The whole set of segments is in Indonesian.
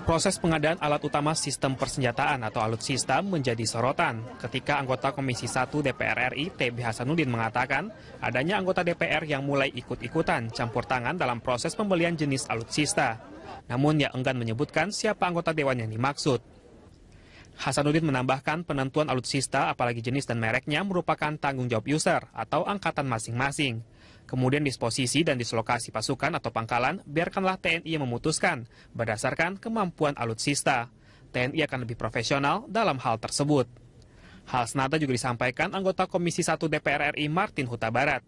Proses pengadaan alat utama sistem persenjataan atau alutsista menjadi sorotan ketika anggota Komisi 1 DPR RI TB Hasanuddin mengatakan adanya anggota DPR yang mulai ikut-ikutan campur tangan dalam proses pembelian jenis alutsista. Namun ia enggan menyebutkan siapa anggota dewan yang dimaksud. Hasanuddin menambahkan penentuan alutsista apalagi jenis dan mereknya merupakan tanggung jawab user atau angkatan masing-masing. Kemudian disposisi dan dislokasi pasukan atau pangkalan biarkanlah TNI yang memutuskan berdasarkan kemampuan alutsista. TNI akan lebih profesional dalam hal tersebut. Hal senada juga disampaikan anggota Komisi 1 DPR RI Martin Huta Barat.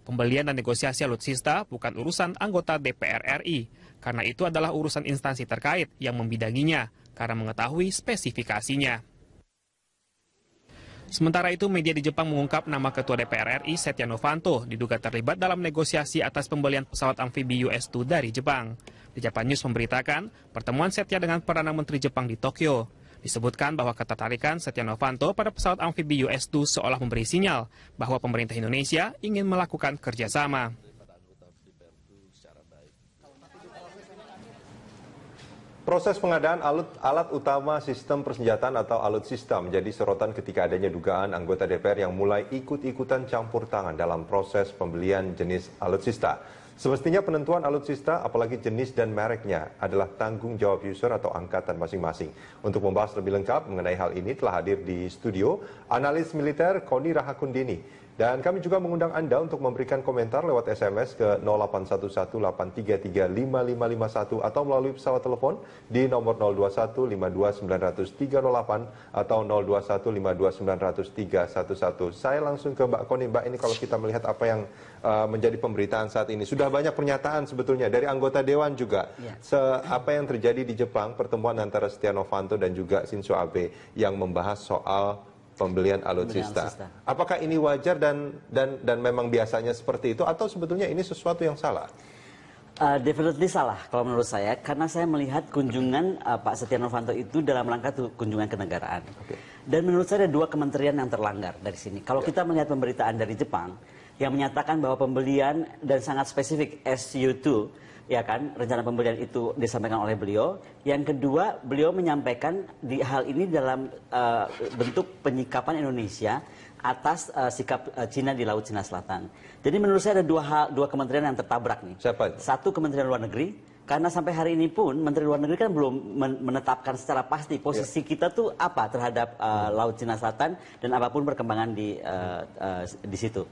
Pembelian dan negosiasi alutsista bukan urusan anggota DPR RI, karena itu adalah urusan instansi terkait yang membidanginya karena mengetahui spesifikasinya. Sementara itu, media di Jepang mengungkap nama Ketua DPR RI Setia Novanto diduga terlibat dalam negosiasi atas pembelian pesawat amfibi US-2 dari Jepang. The Japan News memberitakan pertemuan Setia dengan Perdana Menteri Jepang di Tokyo. Disebutkan bahwa ketertarikan Setia Novanto pada pesawat amfibi US-2 seolah memberi sinyal bahwa pemerintah Indonesia ingin melakukan kerjasama. Proses pengadaan alat utama sistem persenjataan atau alutsista menjadi sorotan ketika adanya dugaan anggota DPR yang mulai ikut-ikutan campur tangan dalam proses pembelian jenis alutsista. Semestinya penentuan alutsista, apalagi jenis dan mereknya, adalah tanggung jawab user atau angkatan masing-masing. Untuk membahas lebih lengkap mengenai hal ini telah hadir di studio analis militer Koni Rahakundini. Dan kami juga mengundang Anda untuk memberikan komentar lewat SMS ke 0811-833-5551 atau melalui pesawat telepon di nomor 021-52900-308 atau 021-52900-311. Saya langsung ke Mbak Koni. Mbak, ini kalau kita melihat apa yang menjadi pemberitaan saat ini, sudah banyak pernyataan sebetulnya dari anggota Dewan juga. Apa yang terjadi di Jepang, pertemuan antara Setia Novanto dan juga Shinzo Abe yang membahas soal pembelian alutsista. Apakah ini wajar dan memang biasanya seperti itu atau sebetulnya ini sesuatu yang salah? Definitely salah kalau menurut saya, karena saya melihat kunjungan Pak Setia Novanto itu dalam rangka kunjungan kenegaraan. Dan menurut saya ada dua kementerian yang terlanggar dari sini. Kalau kita melihat pemberitaan dari Jepang yang menyatakan bahwa pembelian dan sangat spesifik SU-2, ya kan, rencana pembelian itu disampaikan oleh beliau. Yang kedua, beliau menyampaikan di hal ini dalam bentuk penyikapan Indonesia atas sikap Cina di Laut Cina Selatan. Jadi menurut saya ada dua kementerian yang tertabrak nih. Siapa itu? Satu, Kementerian Luar Negeri, karena sampai hari ini pun Menteri Luar Negeri kan belum menetapkan secara pasti posisi kita tuh apa terhadap Laut Cina Selatan dan apapun perkembangan di situ.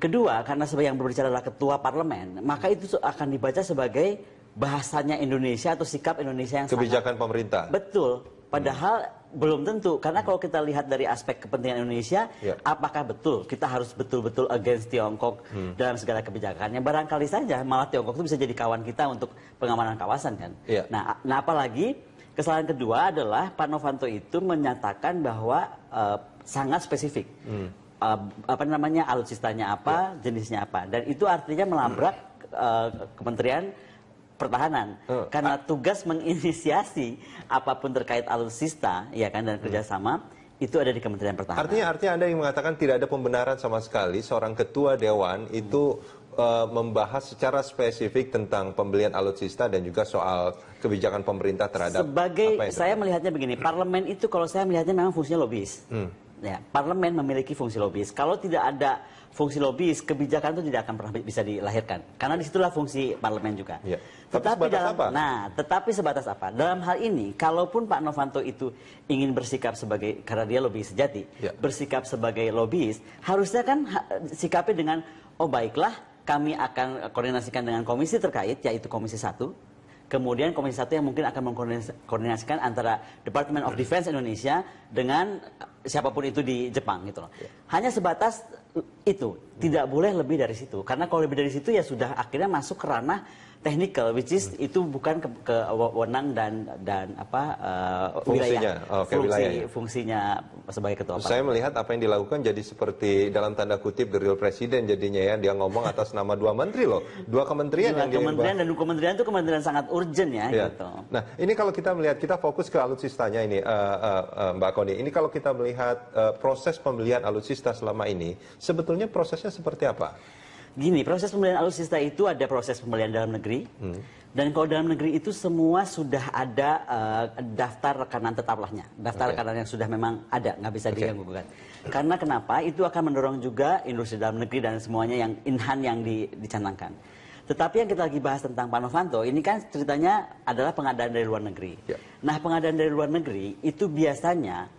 Kedua, karena sebagai yang berbicara adalah ketua parlemen, maka itu akan dibaca sebagai bahasanya Indonesia atau sikap Indonesia yang kebijakan pemerintah. Betul. Padahal belum tentu, karena kalau kita lihat dari aspek kepentingan Indonesia, apakah betul kita harus betul-betul against Tiongkok dalam segala kebijakannya? Barangkali saja malah Tiongkok itu bisa jadi kawan kita untuk pengamanan kawasan kan. Nah, apalagi kesalahan kedua adalah Pak Novanto itu menyatakan bahwa sangat spesifik. Apa namanya, alutsistanya apa, jenisnya apa, dan itu artinya melabrak Kementerian Pertahanan karena tugas menginisiasi apapun terkait alutsista, ya kan, dan kerjasama itu ada di Kementerian Pertahanan. Artinya Anda yang mengatakan tidak ada pembenaran sama sekali seorang ketua dewan itu membahas secara spesifik tentang pembelian alutsista dan juga soal kebijakan pemerintah terhadap saya melihatnya begini, parlemen itu kalau saya melihatnya memang fungsinya lobis. Ya, parlemen memiliki fungsi lobis. Kalau tidak ada fungsi lobis, kebijakan itu tidak akan pernah bisa dilahirkan. Karena disitulah fungsi parlemen juga. Tetapi sebatas apa? Dalam hal ini, kalaupun Pak Novanto itu ingin bersikap sebagai, karena dia lobis sejati, bersikap sebagai lobis, harusnya kan sikapnya dengan, oh baiklah, kami akan koordinasikan dengan komisi terkait, yaitu Komisi 1. Kemudian Komisi 1 yang mungkin akan mengkoordinasikan antara Department of Defense Indonesia dengan siapapun itu di Jepang gitu loh. Hanya sebatas itu, tidak boleh lebih dari situ. Karena kalau lebih dari situ ya sudah akhirnya masuk ke ranah technical, which is itu bukan ke wewenang dan fungsinya, wilayah, fungsinya sebagai ketua parlemen. Saya melihat apa yang dilakukan jadi seperti dalam tanda kutip geril presiden jadinya ya, dia ngomong atas nama dua menteri loh, dua kementerian yang kementerian dan kementerian itu kementerian sangat urgent ya. Gitu. Nah ini kalau kita melihat, kita fokus ke alutsistanya ini Mbak Koni, ini kalau kita melihat proses pembelian alutsista selama ini, sebetulnya prosesnya seperti apa? Gini, proses pembelian alutsista itu ada proses pembelian dalam negeri, Dan kalau dalam negeri itu semua sudah ada daftar rekanan tetaplahnya, daftar rekanan yang sudah memang ada, nggak bisa diganggu-gugat. Karena kenapa? Itu akan mendorong juga industri dalam negeri dan semuanya yang in-hand yang dicanangkan. Tetapi yang kita lagi bahas tentang Pak Novanto, ini kan ceritanya adalah pengadaan dari luar negeri. Nah, pengadaan dari luar negeri itu biasanya,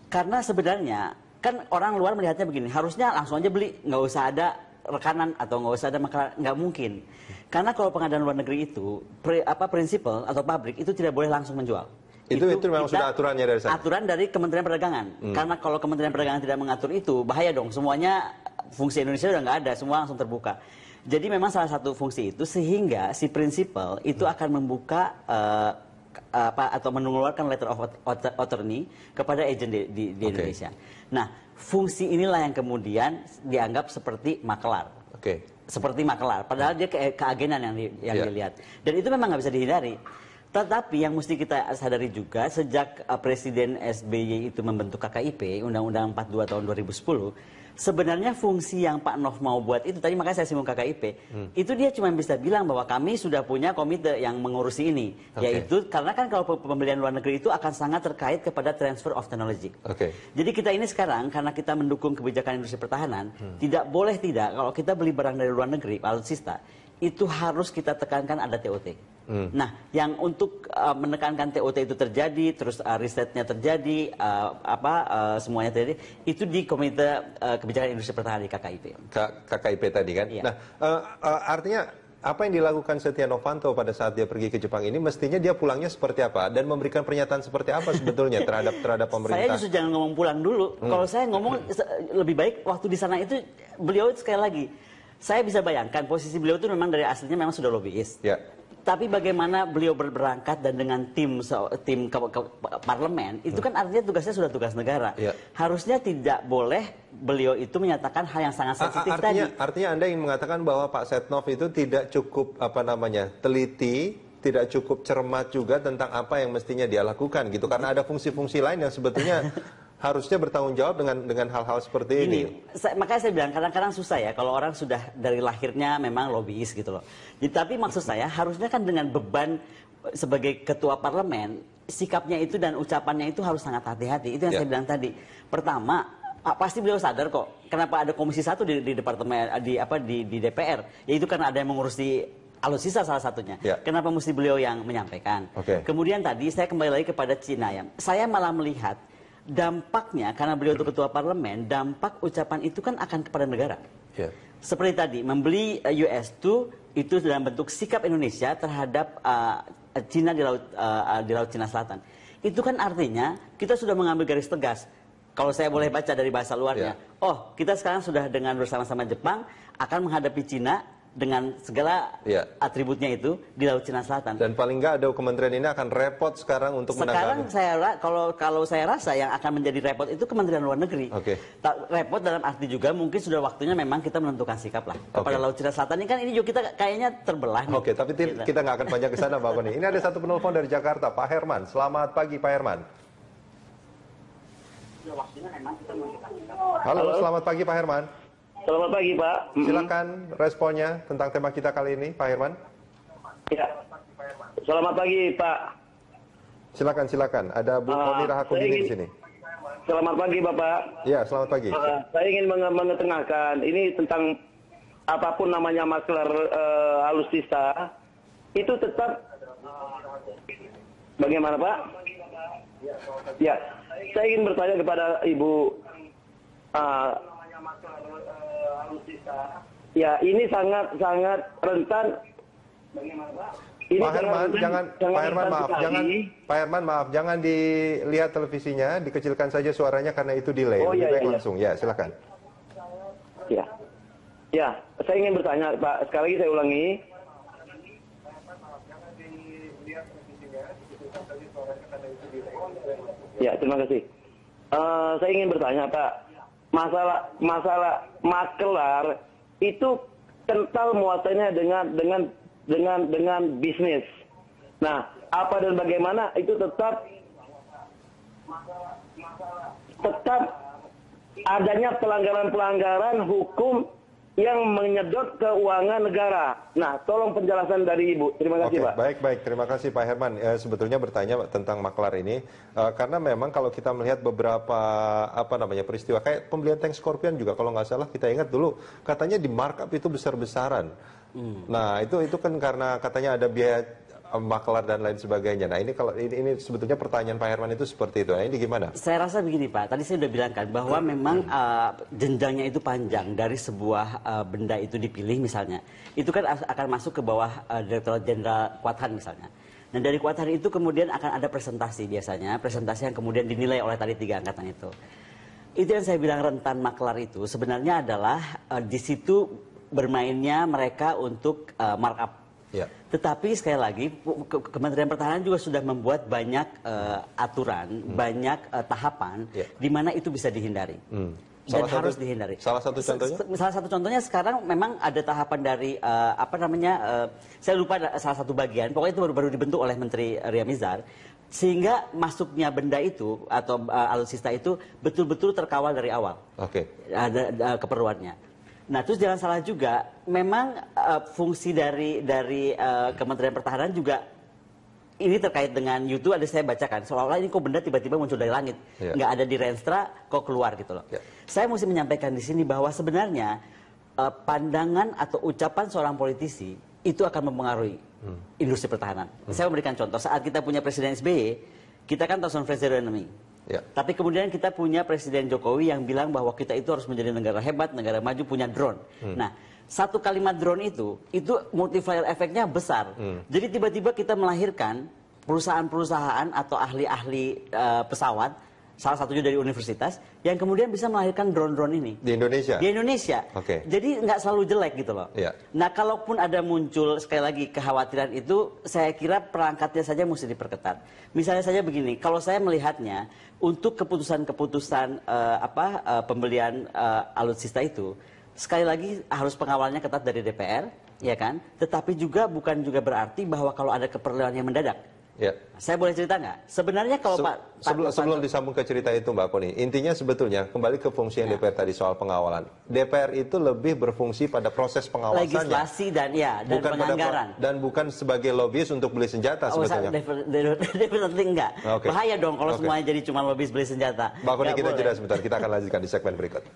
karena sebenarnya kan orang luar melihatnya begini, harusnya langsung aja beli, nggak usah ada rekanan atau nggak usah ada makanan, nggak mungkin. Karena kalau pengadaan luar negeri itu, prinsipal atau pabrik itu tidak boleh langsung menjual. Itu memang sudah aturannya dari sana? Aturan dari Kementerian Perdagangan. Karena kalau Kementerian Perdagangan tidak mengatur itu, bahaya dong. Semuanya fungsi Indonesia udah nggak ada, semua langsung terbuka. Jadi memang salah satu fungsi itu sehingga si prinsipal itu akan membuka atau mengeluarkan letter of attorney kepada agen di Indonesia. Nah, fungsi inilah yang kemudian dianggap seperti makelar. Seperti makelar, padahal dia keagenan yang dilihat. Dan itu memang nggak bisa dihindari. Tetapi yang mesti kita sadari juga, sejak Presiden SBY itu membentuk KKIP, Undang-Undang 42 tahun 2010, sebenarnya fungsi yang Pak Nov mau buat itu, tadi makanya saya singgung KKIP, itu dia cuma bisa bilang bahwa kami sudah punya komite yang mengurusi ini. Yaitu, karena kan kalau pembelian luar negeri itu akan sangat terkait kepada transfer of technology. Jadi kita ini sekarang, karena kita mendukung kebijakan industri pertahanan, tidak boleh tidak, kalau kita beli barang dari luar negeri, alutsista, itu harus kita tekankan ada TOT. Nah, yang untuk menekankan TOT itu terjadi, terus risetnya terjadi, semuanya terjadi, itu di Komite Kebijakan Industri Pertahanan di KKIP. KKIP tadi kan? Nah, artinya apa yang dilakukan Setia Novanto pada saat dia pergi ke Jepang ini, mestinya dia pulangnya seperti apa? Dan memberikan pernyataan seperti apa sebetulnya terhadap pemerintah? Saya justru jangan ngomong pulang dulu. Kalau saya ngomong lebih baik waktu di sana itu, beliau itu sekali lagi, saya bisa bayangkan posisi beliau itu memang dari aslinya memang sudah lobbyis. Tapi bagaimana beliau berangkat dan dengan tim ke parlemen, itu kan artinya tugasnya sudah tugas negara. Harusnya tidak boleh beliau itu menyatakan hal yang sangat sensitif tadi. Artinya Anda ingin mengatakan bahwa Pak Setnov itu tidak cukup teliti, tidak cukup cermat juga tentang apa yang mestinya dia lakukan gitu. Karena ada fungsi-fungsi lain yang sebetulnya harusnya bertanggung jawab dengan hal-hal seperti ini. Makanya saya bilang kadang-kadang susah ya kalau orang sudah dari lahirnya memang lobbyis gitu loh. Tapi maksud saya harusnya kan dengan beban sebagai ketua parlemen, sikapnya itu dan ucapannya itu harus sangat hati-hati. Itu yang saya bilang tadi. Pertama, pasti beliau sadar kok kenapa ada komisi 1 di departemen di DPR, yaitu karena ada yang mengurusi alutsista salah satunya. Kenapa mesti beliau yang menyampaikan? Kemudian tadi saya kembali lagi kepada Cina ya. Saya malah melihat dampaknya, karena beliau itu ketua parlemen, dampak ucapan itu kan akan kepada negara. Seperti tadi, membeli US-2 itu dalam bentuk sikap Indonesia terhadap Cina di laut Cina Selatan. Itu kan artinya kita sudah mengambil garis tegas. Kalau saya boleh baca dari bahasa luarnya, kita sekarang sudah dengan bersama-sama Jepang akan menghadapi Cina dengan segala atributnya itu di Laut Cina Selatan. Dan paling nggak ada kementerian ini akan repot sekarang untuk menangani. Sekarang kalau saya rasa yang akan menjadi repot itu Kementerian Luar Negeri. Repot dalam arti juga mungkin sudah waktunya memang kita menentukan sikap lah kepada Laut Cina Selatan ini kan ini juga kita kayaknya terbelah. Tapi kita nggak akan panjang ke sana Pak Koni. Ini ada satu penelpon dari Jakarta, Pak Herman. Selamat pagi Pak Herman. Halo, selamat pagi Pak Herman. Selamat pagi Pak. Silakan responnya tentang tema kita kali ini, Pak Herman. Ya. Selamat pagi Pak. Silakan. Ada Bu Koni Rahakundini di sini. Selamat pagi Bapak. Ya, selamat pagi. Saya ingin mengetengahkan ini tentang apapun namanya maklar alutsista itu tetap bagaimana Pak? Ya, saya ingin bertanya kepada Ibu. Ya, ini sangat rentan. Bagaimana Pak? Ini Pak Herman, maaf, jangan dilihat televisinya, dikecilkan saja suaranya karena itu delay. Lebih baik langsung. Ya, silakan. Ya, saya ingin bertanya Pak, sekali lagi saya ulangi. Ya, terima kasih. Saya ingin bertanya Pak, masalah makelar itu kental muatannya dengan bisnis. Nah, apa dan bagaimana itu tetap adanya pelanggaran-pelanggaran hukum yang menyedot keuangan negara. Nah, tolong penjelasan dari Ibu. Terima kasih, Pak. Baik. Terima kasih, Pak Herman. Sebetulnya bertanya tentang maklar ini, karena memang kalau kita melihat beberapa peristiwa, kayak pembelian tank Scorpion juga, kalau nggak salah kita ingat dulu, katanya di markup itu besar-besaran. Nah, itu kan karena katanya ada biaya maklar dan lain sebagainya. Nah, ini kalau ini sebetulnya pertanyaan Pak Herman itu seperti itu. Nah, ini gimana? Saya rasa begini, Pak. Tadi saya sudah bilang kan bahwa memang jenjangnya itu panjang dari sebuah benda itu dipilih misalnya. Itu kan akan masuk ke bawah Direktorat Jenderal Kuathan misalnya. Nah, dari Kuathan itu kemudian akan ada presentasi biasanya, presentasi yang kemudian dinilai oleh tadi 3 angkatan itu. Itu yang saya bilang rentan maklar itu sebenarnya adalah di situ bermainnya mereka untuk markup. Ya. Tetapi sekali lagi Kementerian Pertahanan juga sudah membuat banyak aturan, banyak tahapan di mana itu bisa dihindari. Dan harus dihindari. Salah satu contohnya? Salah satu contohnya sekarang memang ada tahapan dari saya lupa salah satu bagian, pokoknya itu baru dibentuk oleh Menteri Ria Mizar, sehingga masuknya benda itu atau alutsista itu betul-betul terkawal dari awal. Oke. Ada keperluannya. Nah, terus jangan salah juga, memang fungsi dari Kementerian Pertahanan juga ini terkait dengan YouTube, ada saya bacakan seolah-olah ini kok benda tiba-tiba muncul dari langit, nggak ada di Renstra kok keluar gitu loh. Saya mesti menyampaikan di sini bahwa sebenarnya pandangan atau ucapan seorang politisi itu akan mempengaruhi industri pertahanan. Saya memberikan contoh, saat kita punya Presiden SBY, kita kan tahu friends zero enemy. Tapi kemudian kita punya Presiden Jokowi yang bilang bahwa kita itu harus menjadi negara hebat, negara maju, punya drone. Nah, satu kalimat drone itu multiplier efeknya besar. Jadi tiba-tiba kita melahirkan perusahaan-perusahaan atau ahli-ahli pesawat, salah satunya dari universitas, yang kemudian bisa melahirkan drone-drone ini. Di Indonesia? Di Indonesia. Oke. Jadi nggak selalu jelek gitu loh. Nah, kalaupun ada muncul, sekali lagi, kekhawatiran itu, saya kira perangkatnya saja mesti diperketat. Misalnya saja begini, kalau saya melihatnya, untuk keputusan-keputusan pembelian alutsista itu, sekali lagi harus pengawalnya ketat dari DPR, ya kan? Tetapi bukan juga berarti bahwa kalau ada keperluan yang mendadak. Saya boleh cerita nggak? Sebenarnya kalau sebelum disambung ke cerita itu, Mbak Koni, intinya sebetulnya kembali ke fungsi yang DPR tadi soal pengawalan. DPR itu lebih berfungsi pada proses pengawasannya, legislasi dan bukan penganggaran, dan bukan sebagai lobbyis untuk beli senjata sebetulnya. Definitely enggak. Bahaya dong kalau semuanya jadi cuma lobbyis beli senjata. Mbak Koni, kita jeda sebentar. Kita akan lanjutkan di segmen berikut.